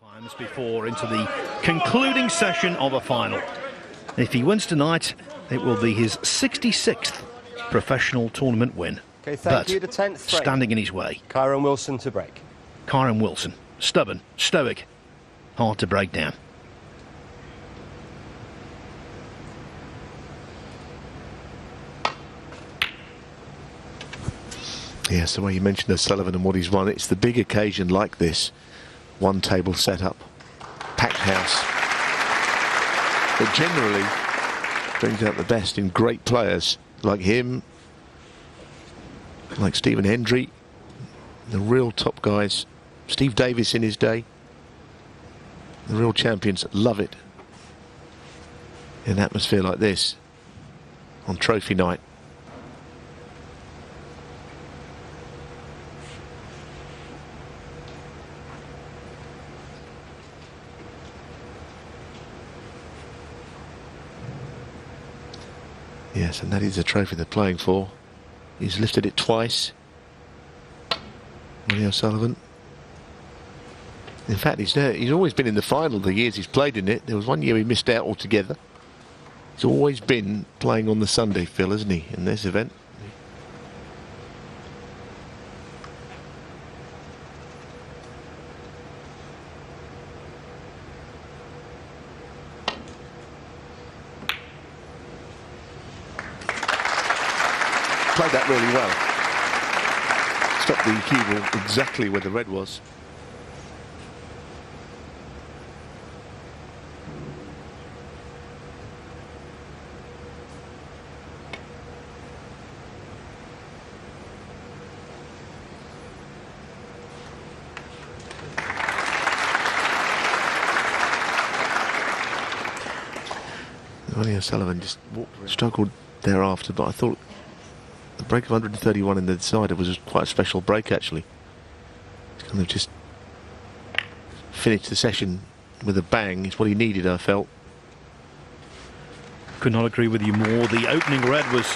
Times before into the concluding session of a final. If he wins tonight, it will be his 66th professional tournament win. Okay, thank you. The 10th frame. Standing in his way. Kyron Wilson to break. Kyron Wilson, stubborn, stoic, hard to break down. Yes, the way you mentioned O'Sullivan and what he's won, it's the big occasion like this. One table setup, packed house. But generally brings out the best in great players like him, like Stephen Hendry, the real top guys. Steve Davis in his day. The real champions love it in an atmosphere like this on trophy night. Yes, and that is a trophy they're playing for. He's lifted it twice. Ronnie O'Sullivan. In fact, he's always been in the final the years he's played in it. There was one year he missed out altogether. He's always been playing on the Sunday, Phil, hasn't he, in this event? Played that really well. Stopped the cue ball exactly where the red was. Ronnie O'Sullivan just struggled thereafter, but I thought the break of 131 in the decider was quite a special break, actually. He's kind of just finished the session with a bang. It's what he needed, I felt. Could not agree with you more. The opening red was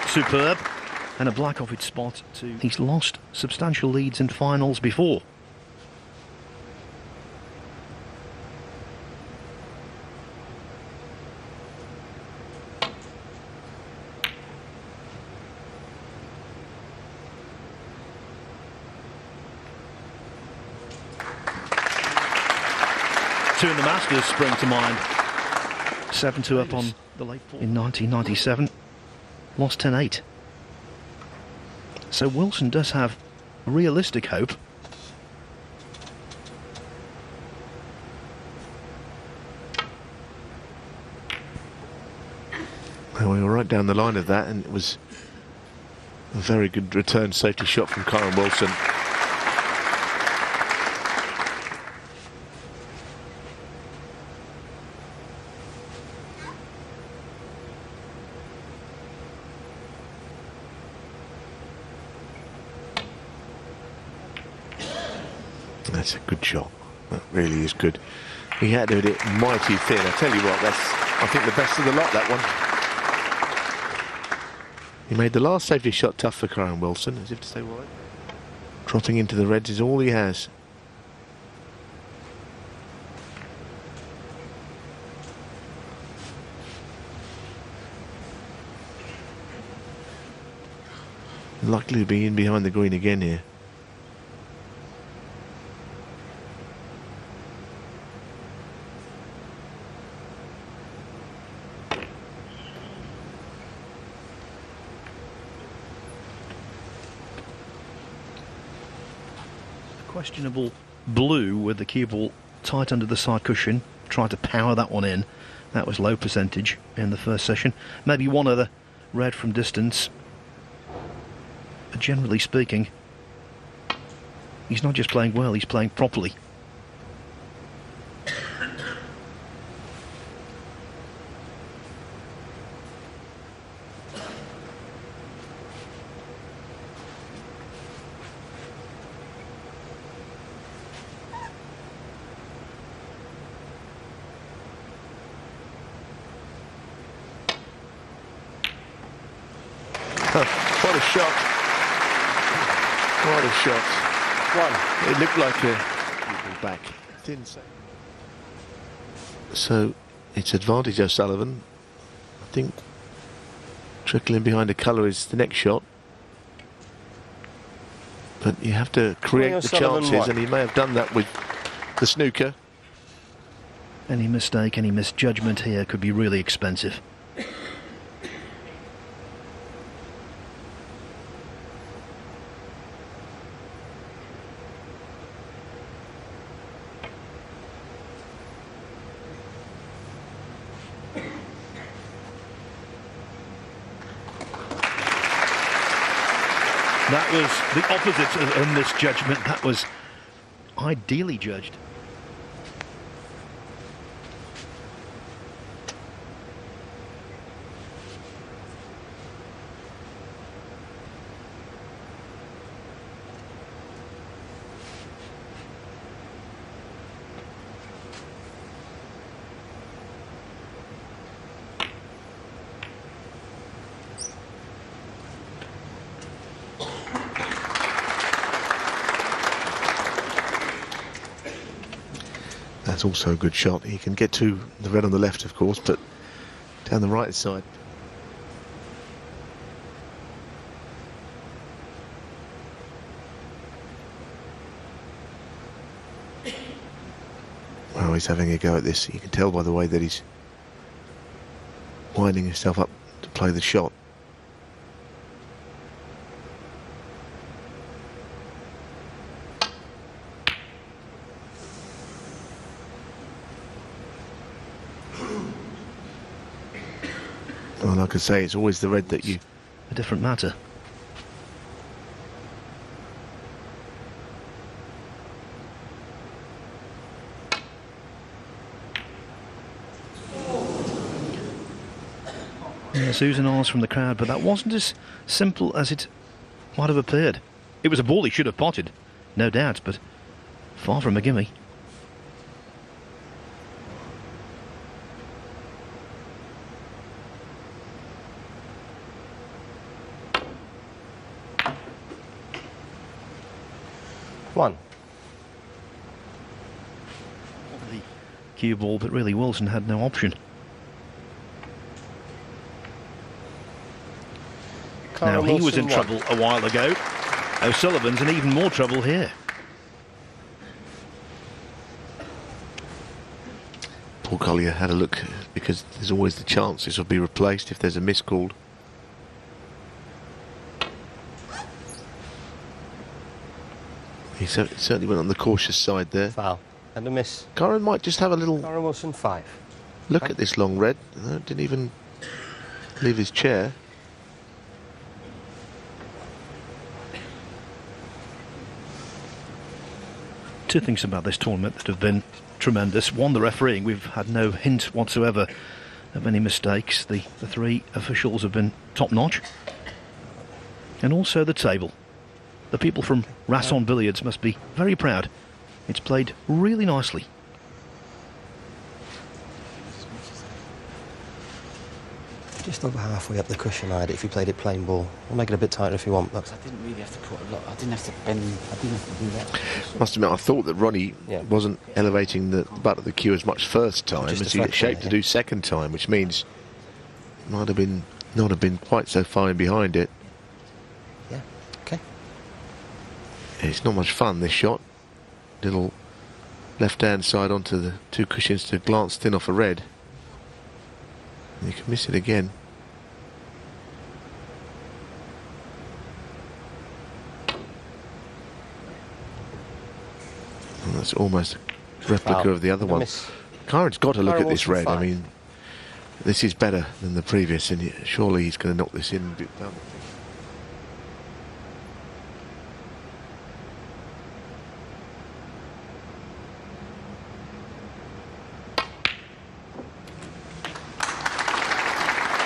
superb, and a black off its spot too. He's lost substantial leads in finals before. Two in the Masters spring to mind. 7-2 up on the late in 1997. Lost 10-8. So Wilson does have realistic hope. Well, we were right down the line of that, and it was a very good return safety shot from Kyron Wilson. That's a good shot. That really is good. He had to hit it mighty thin. I tell you what, that's, I think, the best of the lot, that one. He made the last safety shot tough for Kyron Wilson, as if to say, why? Dropping into the reds is all he has. Likely to be in behind the green again here. Questionable blue with the cue ball tight under the side cushion. Tried to power that one in. That was low percentage in the first session. Maybe one other red from distance. But generally speaking, he's not just playing well, he's playing properly. What a shot. What a shot. One. It looked like a back. Thin. So it's advantage O'Sullivan. I think trickling behind the colour is the next shot. But you have to create the chances, and he may have done that with the snooker. Any mistake, any misjudgment here could be really expensive. That was the opposite of a misjudgment. That was ideally judged. That's also a good shot. He can get to the red on the left, of course, but down the right side. Well, he's having a go at this. You can tell by the way that he's winding himself up to play the shot. Well, like I say, it's always the red that you... A different matter. Yeah, Susan R's from the crowd, but that wasn't as simple as it might have appeared. It was a ball he should have potted, no doubt, but far from a gimme. One. The cue ball, but really Wilson had no option. Now he was in trouble a while ago. O'Sullivan's in even more trouble here. Paul Collier had a look, because there's always the chance this will be replaced if there's a miss called. He certainly went on the cautious side there. Foul and a miss. Curran might just have a little Kyren Wilson 5. look at this long red. Didn't even leave his chair. Two things about this tournament that have been tremendous. One, the refereeing. We've had no hint whatsoever of any mistakes. The three officials have been top-notch. And also the table. The people from Rasson Billiards must be very proud. It's played really nicely. Just over halfway up the cushion, I'd if you played it plain ball. We'll make it a bit tighter if you want. But I didn't really have to put a lot. I didn't have to bend. I didn't have to do that. Must admit, I thought that Ronnie wasn't elevating the butt of the cue as much first time as he shaped to do second time, which means it might have been not have been quite so far in behind it. Yeah. Okay. It's not much fun, this shot. Little left-hand side onto the two cushions to glance thin off a red. And you can miss it again. And that's almost a replica of the other one. Kyren's got to look at this red. I mean, this is better than the previous, and surely he's going to knock this in.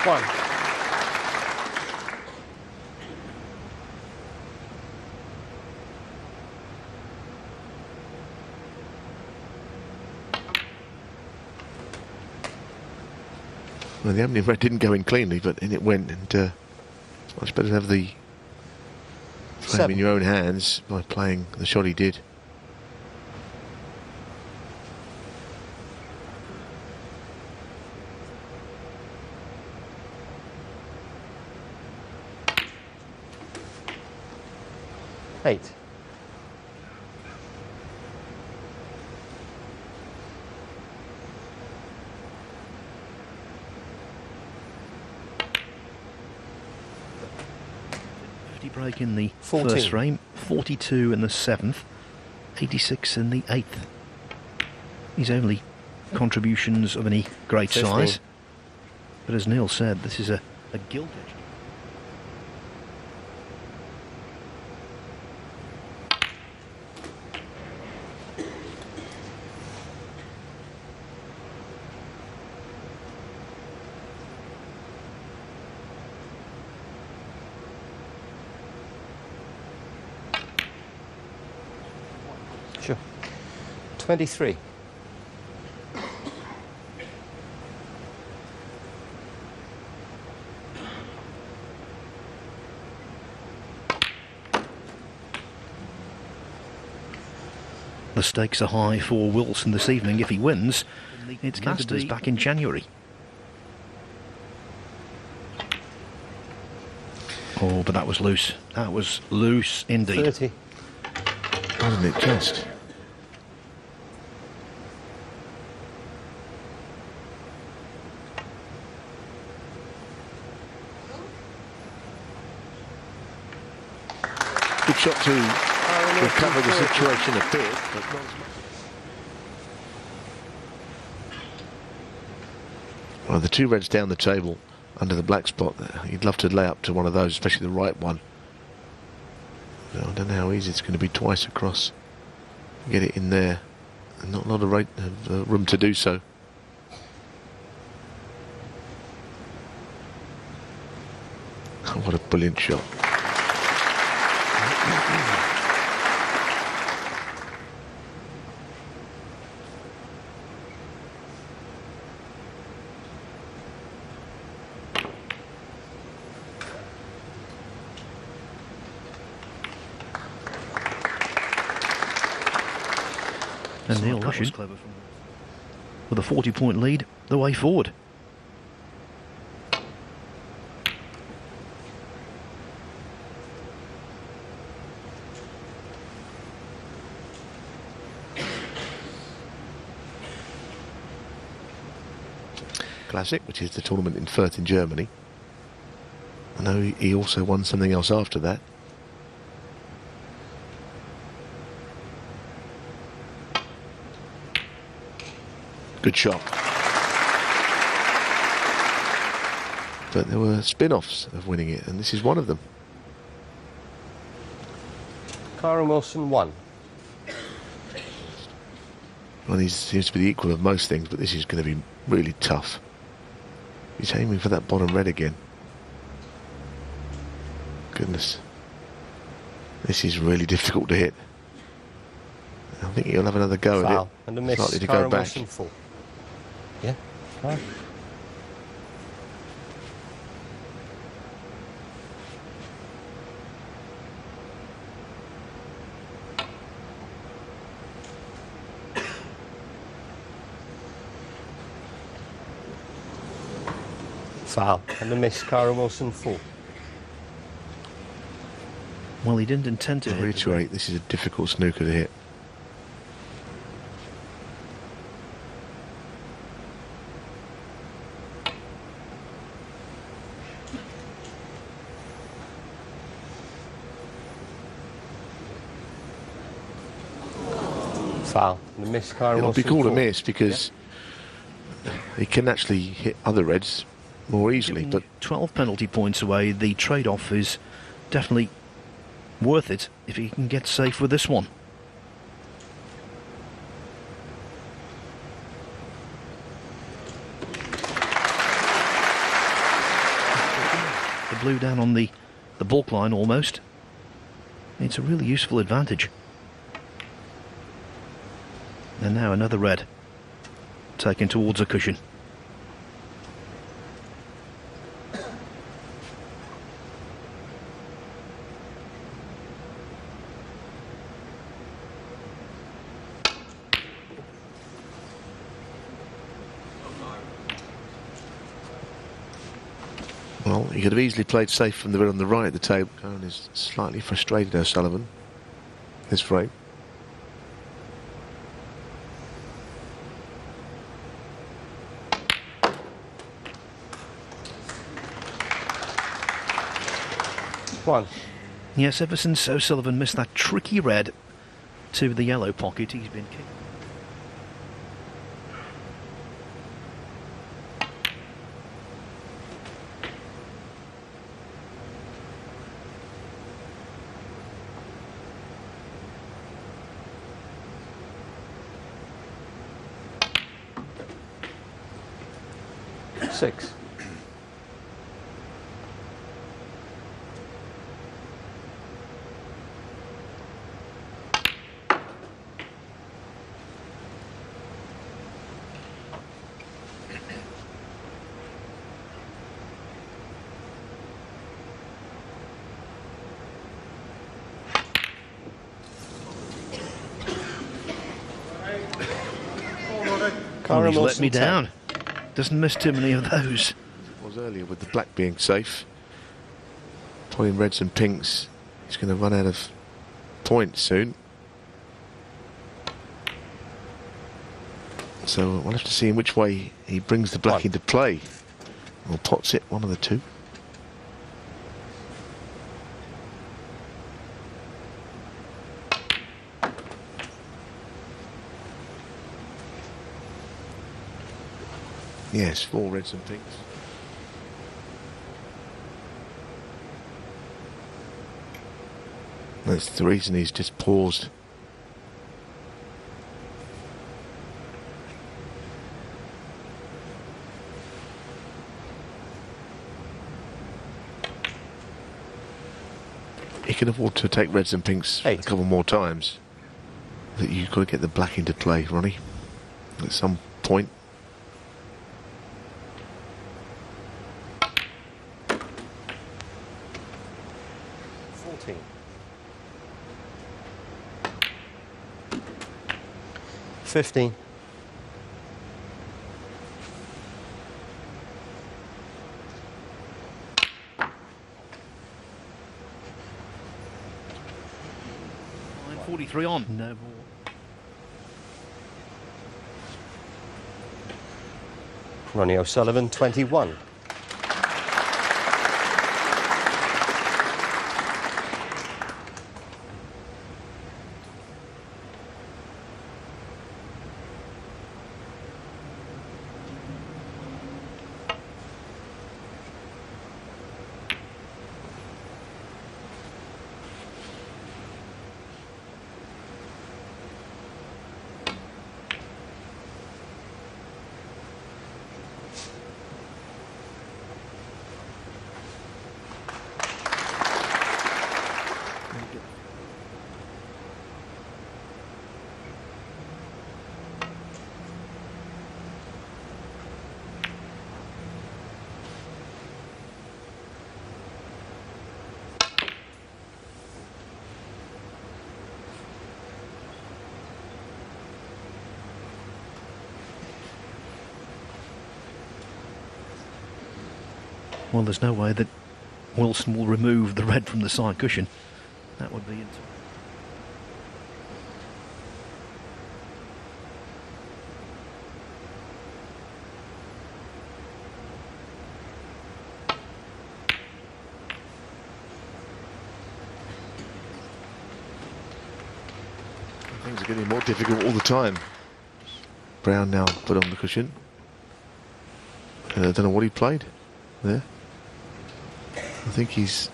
One. Well, the opening red didn't go in cleanly, but in it went, and it's much better to have the frame in your own hands by playing the shot he did. 8. Break in the 14. first frame, 42 in the 7th, 86 in the 8th. His only contributions of any great 15. size. But as Neil said, this is a gilt edge. Sure. 23. The stakes are high for Wilson this evening. If he wins, it's Masters back in January. Oh, but that was loose. That was loose indeed. 30. Wasn't it just? Good shot to recover the situation a bit, but not as much. Well, the two reds down the table under the black spot, you'd love to lay up to one of those, especially the right one. I don't know how easy it's going to be twice across. Get it in there, and not a lot of room to do so. Oh, what a brilliant shot. And Neil Lushing with a 40-point lead the way forward. Classic, which is the tournament in Fürth in Germany. I know he also won something else after that. Good shot. But there were spin-offs of winning it, and this is one of them. Karen Wilson 1. Well, he seems to be the equal of most things, but this is going to be really tough. He's aiming for that bottom red again. Goodness. This is really difficult to hit. I think he'll have another go Foul. at it. And a miss. Likely to Karen go back. Wilson 4. Yeah. Fine. Foul. And a miss. Karen Wilson 4. Well, he didn't intend to To hit. reiterate, this is a difficult snooker to hit. Foul. And a miss. Karen It'll Wilson be called 4. a miss because he can actually hit other reds more easily, Giving but 12 penalty points away, the trade-off is definitely worth it if he can get safe with this one. The blue down on the balk line almost. It's a really useful advantage. And now another red taken towards a cushion. well, he could have easily played safe from the red on the right of the table. Cohen is slightly frustrated, O'Sullivan. this frame. One. Yes, ever since O'Sullivan missed that tricky red to the yellow pocket, he's been kicked. Six. Oh, he's let me down. Doesn't miss too many of those. It was earlier with the black being safe. Playing reds and pinks. He's going to run out of points soon. So we'll have to see in which way he brings the black into play. Or pots it, one of the two. Yes, 4 reds and pinks. That's the reason he's just paused. He can afford to take reds and pinks a couple more times. That you've got to get the black into play, Ronnie, at some point. 15. .43 on. No more. Ronnie O'Sullivan, 21. Well, there's no way that Wilson will remove the red from the side cushion. That would be Things are getting more difficult all the time. Brown now put on the cushion. I don't know what he played there. I think he's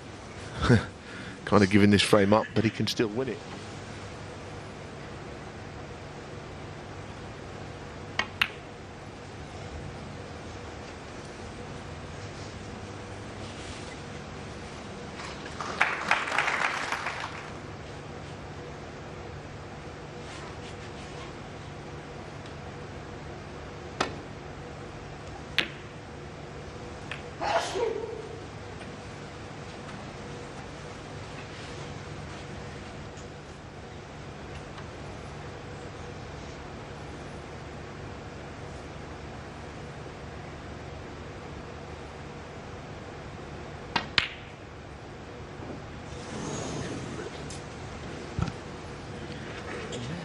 kind of giving this frame up, but he can still win it.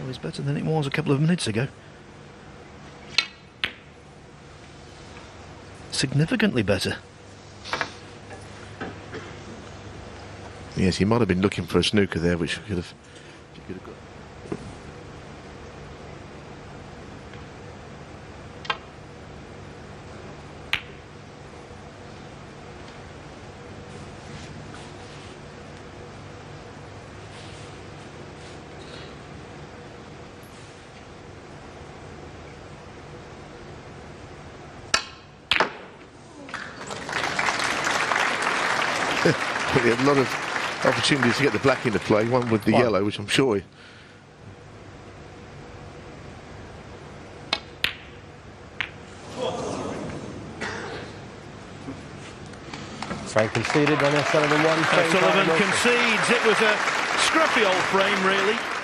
Well, it's better than it was a couple of minutes ago. Significantly better. Yes, he might have been looking for a snooker there, which could have got. He had a lot of opportunities to get the black into play, one with the yellow, which I'm sure Frame conceded, Ronnie O'Sullivan won. O'Sullivan concedes. It was a scruffy old frame, really.